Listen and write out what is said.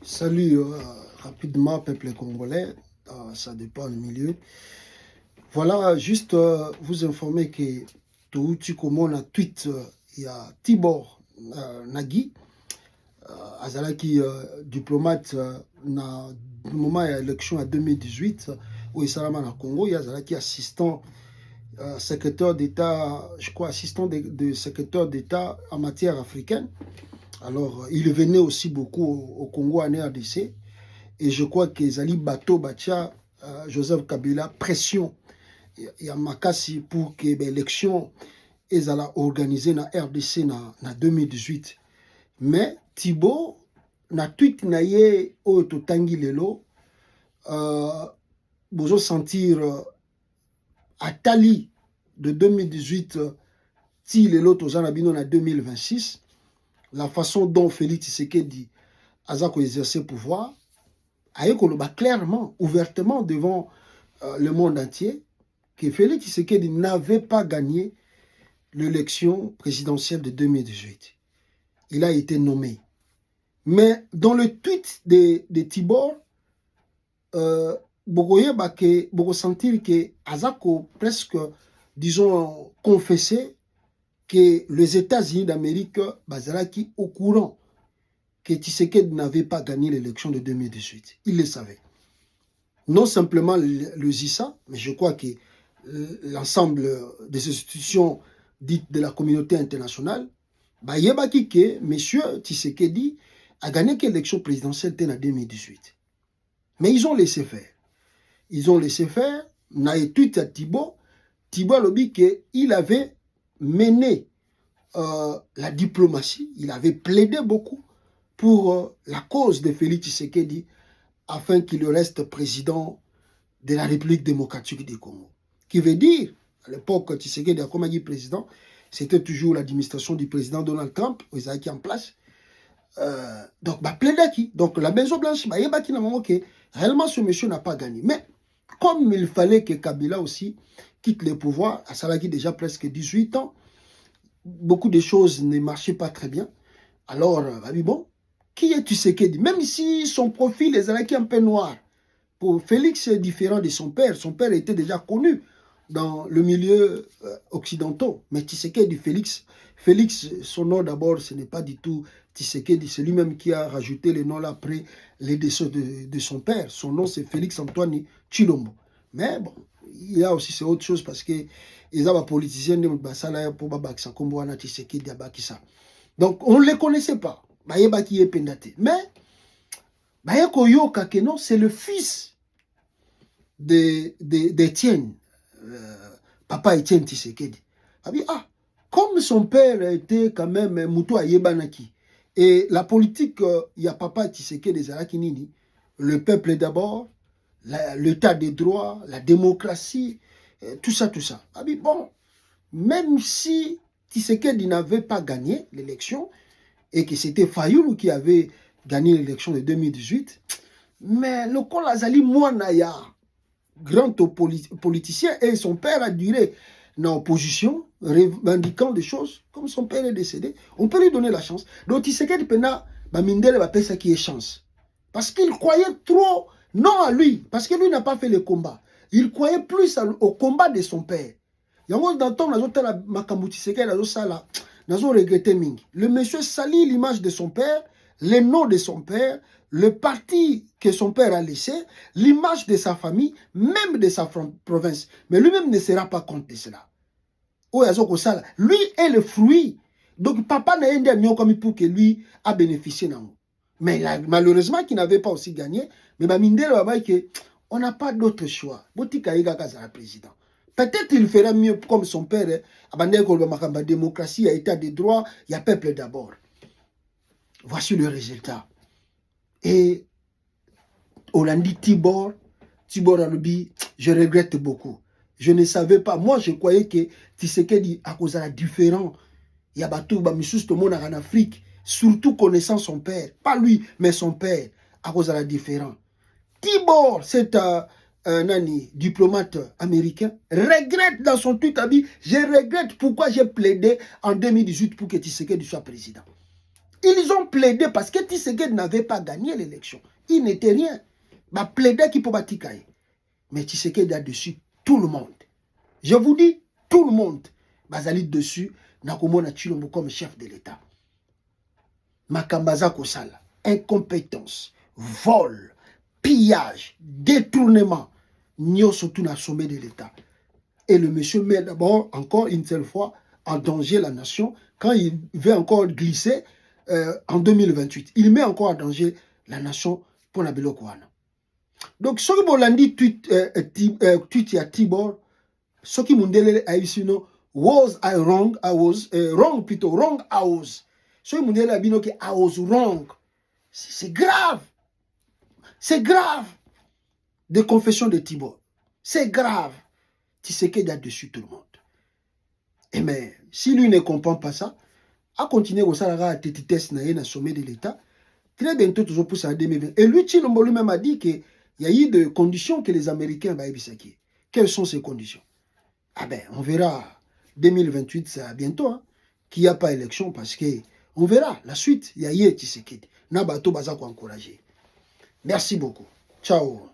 Salut rapidement, peuple congolais, ça dépend du milieu. Voilà, juste vous informer que tout comme on a tweet, il y a Tibor Nagui, Azalaki diplomate, na moment de l'élection en 2018, où il s'est en Congo, il y a Azalaki assistant secrétaire d'État, je crois, assistant de secrétaire d'État en matière africaine. Alors, il venait aussi beaucoup au Congo en RDC. Et je crois que Zali Bato Bacha, Joseph Kabila, pression. Il y a Makassi pour que l'élection soit organisée dans RDC en 2018. Mais Thibault, na tweet na ye o totangi lelo, vous sentir Atali de 2018, ti lelo tozana bino na 2026, la façon dont Félix Tshisekedi a exercé pouvoir, a clairement, ouvertement devant le monde entier que Félix Tshisekedi n'avait pas gagné l'élection présidentielle de 2018. Il a été nommé. dans le tweet de Tibor, vous sentir que Azako presque, disons, confessé que les États-Unis d'Amérique bazalaki au courant que Tshisekedi n'avait pas gagné l'élection de 2018. Il le savait. Non simplement le ZISA, mais je crois que l'ensemble des institutions dites de la communauté internationale, yebaki que M. Tshisekedi a gagné l'élection présidentielle en 2018. Mais ils ont laissé faire. Ils ont laissé faire. On a étudié à Thibault a dit qu'il avait mené la diplomatie, il avait plaidé beaucoup pour la cause de Félix Tshisekedi afin qu'il reste président de la République démocratique du Congo. Qui veut dire, à l'époque, Tshisekedi a comme dit président, c'était toujours l'administration du président Donald Trump, ils étaient en place. Donc, donc la Maison Blanche, réellement ce monsieur n'a pas gagné. Mais comme il fallait que Kabila aussi quitte le pouvoir, à Salaki déjà presque 18 ans, beaucoup de choses ne marchaient pas très bien. Alors, bon, qui est Tshisekedi? Même si son profil est un peu noir, pour Félix est différent de son père. Son père était déjà connu dans le milieu occidental. Mais Tshisekedi, Félix, son nom d'abord, ce n'est pas du tout Tshisekedi. C'est lui-même qui a rajouté le nom là après les décès de son père. Son nom, c'est Félix Antoine Tshilombo. Mais bon, il y a aussi autre chose parce que les politiciens donc on ne les connaissait pas. Mais c'est le fils d'Étienne, papa Étienne Tshisekedi. Comme son père était quand même Moutou Ayebanaki, et la politique, il y a papa Tshisekedi Zarakinini, le peuple d'abord, l'état des droits, la démocratie, tout ça. Bon, même si Tshisekedi n'avait pas gagné l'élection, et que c'était Fayoulou qui avait gagné l'élection de 2018, mais le col Azali Mouanaya, grand politicien, et son père a duré dans l'opposition, revendiquant des choses, comme son père est décédé, on peut lui donner la chance. Donc Tshisekedi Pena, Mindele va payer ça qui est chance. Parce qu'il croyait trop, non à lui, parce que lui n'a pas fait le combat. Il croyait plus au combat de son père. Le monsieur salit l'image de son père, le nom de son père, le parti que son père a laissé, l'image de sa famille, même de sa province. Mais lui-même ne sera pas compte de cela. Lui est le fruit. Donc papa n'a rien dit comme pour que lui a bénéficié. Mais malheureusement qu'il n'avait pas aussi gagné. Mais on n'a pas d'autre choix. Président. Peut-être il ferait mieux comme son père. La démocratie, il y a état de droit, il y a peuple d'abord. Voici le résultat. Et Olandi Tibor Alubi, je regrette beaucoup. Je ne savais pas. Moi, je croyais que Tshisekedi, à cause de la différence, il y a tout le monde en Afrique, surtout connaissant son père. Pas lui, mais son père, à cause de la différence. Tibor, c'est un diplomate américain, regrette dans son tweet, je regrette pourquoi j'ai plaidé en 2018 pour que Tshisekedi soit président. Ils ont plaidé parce que Tshisekedi n'avait pas gagné l'élection. Il n'était rien. Bah, plaider qui peut battre. Mais Tshisekedi a dessus tout le monde. Je vous dis, tout le monde. Bazali dessus, Nakomona Chilombo comme chef de l'État. Makambaza Kosala, incompétence, vol, pillage, détournement. Nyo surtout na sommet de l'État. Et le monsieur met d'abord, encore une seule fois, en danger la nation quand il veut encore glisser en 2028. Il met encore en danger la nation pour la Belokwana. Donc, ce que Bolandi tweet à Tibor, ce qui mundele a ici, was I wrong? I was wrong plutôt, wrong I was. Ce qui mundele a dit que I was wrong. C'est grave. C'est grave. Des confessions de Tibor. C'est grave. Tshisekedi a dessus tout le monde. Et mais, si lui ne comprend pas ça, a continué au Salara à tétitesse na sommet de l'État. Très bientôt, toujours pour ça en 2020. Et lui, Chilombo lui-même a dit qu'il y a eu des conditions que les Américains vont bisaki. Quelles sont ces conditions? Ah ben, on verra 2028, c'est bientôt, hein, qu'il n'y a pas élection parce que on verra la suite. Il y a eu Tshisekedi. Nabato Bazako encouragé. Merci beaucoup. Ciao.